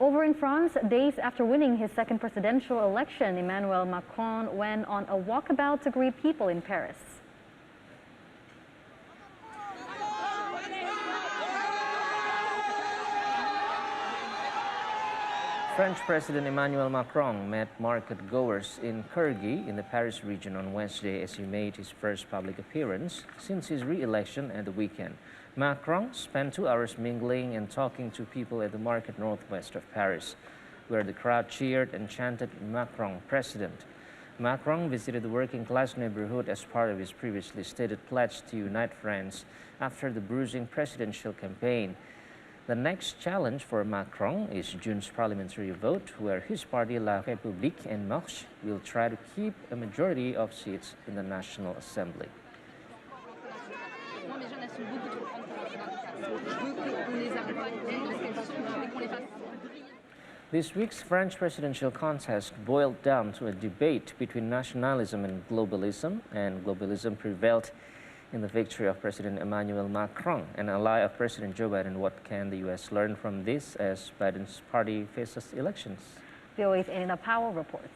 Over in France, days after winning his second presidential election, Emmanuel Macron went on a walkabout to greet people in Paris. French President Emmanuel Macron met market-goers in Cergy in the Paris region on Wednesday as he made his first public appearance since his re-election at the weekend. Macron spent 2 hours mingling and talking to people at the market northwest of Paris, where the crowd cheered and chanted "Macron, President." Macron visited the working-class neighborhood as part of his previously stated pledge to unite France after the bruising presidential campaign. The next challenge for Macron is June's parliamentary vote, where his party La République En Marche will try to keep a majority of seats in the National Assembly. This week's French presidential contest boiled down to a debate between nationalism and globalism prevailed in the victory of President Emmanuel Macron, an ally of President Joe Biden. What can the U.S. learn from this as Biden's party faces elections? VOA's Anna Powell reports.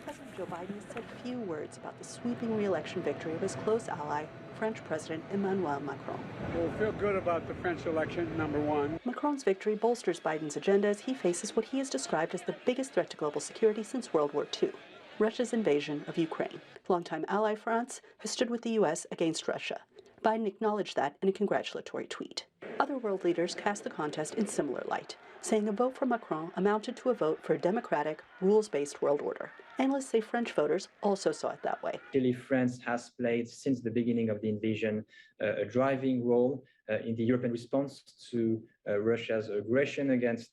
President Joe Biden said few words about the sweeping re-election victory of his close ally, French President Emmanuel Macron. We'll feel good about the French election, number one. Macron's victory bolsters Biden's agenda as he faces what he has described as the biggest threat to global security since World War II, Russia's invasion of Ukraine. Longtime ally France has stood with the U.S. against Russia. Biden acknowledged that in a congratulatory tweet. Other world leaders cast the contest in similar light, saying a vote for Macron amounted to a vote for a democratic, rules-based world order. Analysts say French voters also saw it that way. Clearly, France has played, since the beginning of the invasion, a driving role in the European response to Russia's aggression against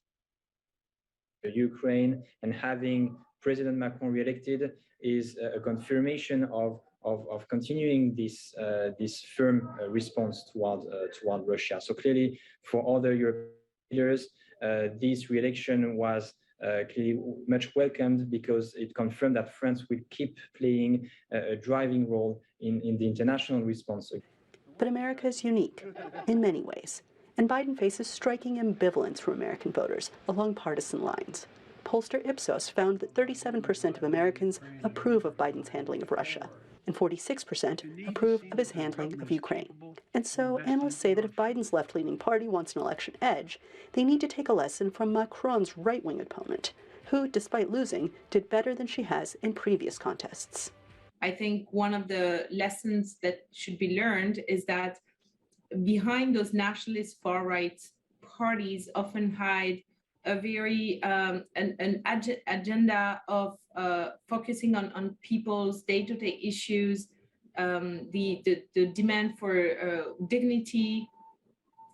Ukraine, and having President Macron re-elected is a confirmation of continuing this firm response toward Russia. So clearly, for other European leaders, this re-election was clearly much welcomed because it confirmed that France will keep playing a driving role in the international response. But America is unique in many ways, and Biden faces striking ambivalence from American voters along partisan lines. Pollster Ipsos found that 37% of Americans approve of Biden's handling of Russia, and 46% approve of his handling of Ukraine. And so analysts say that if Biden's left-leaning party wants an election edge, they need to take a lesson from Macron's right-wing opponent, who, despite losing, did better than she has in previous contests. I think one of the lessons that should be learned is that behind those nationalist far-right parties often hide a very agenda of focusing on people's day-to-day issues, the demand for dignity,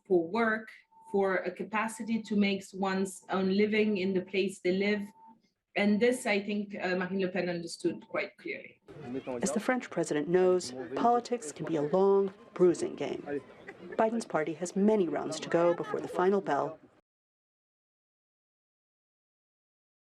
for work, for a capacity to make one's own living in the place they live. And this, I think, Marine Le Pen understood quite clearly. As the French president knows, politics can be a long, bruising game. Biden's party has many rounds to go before the final bell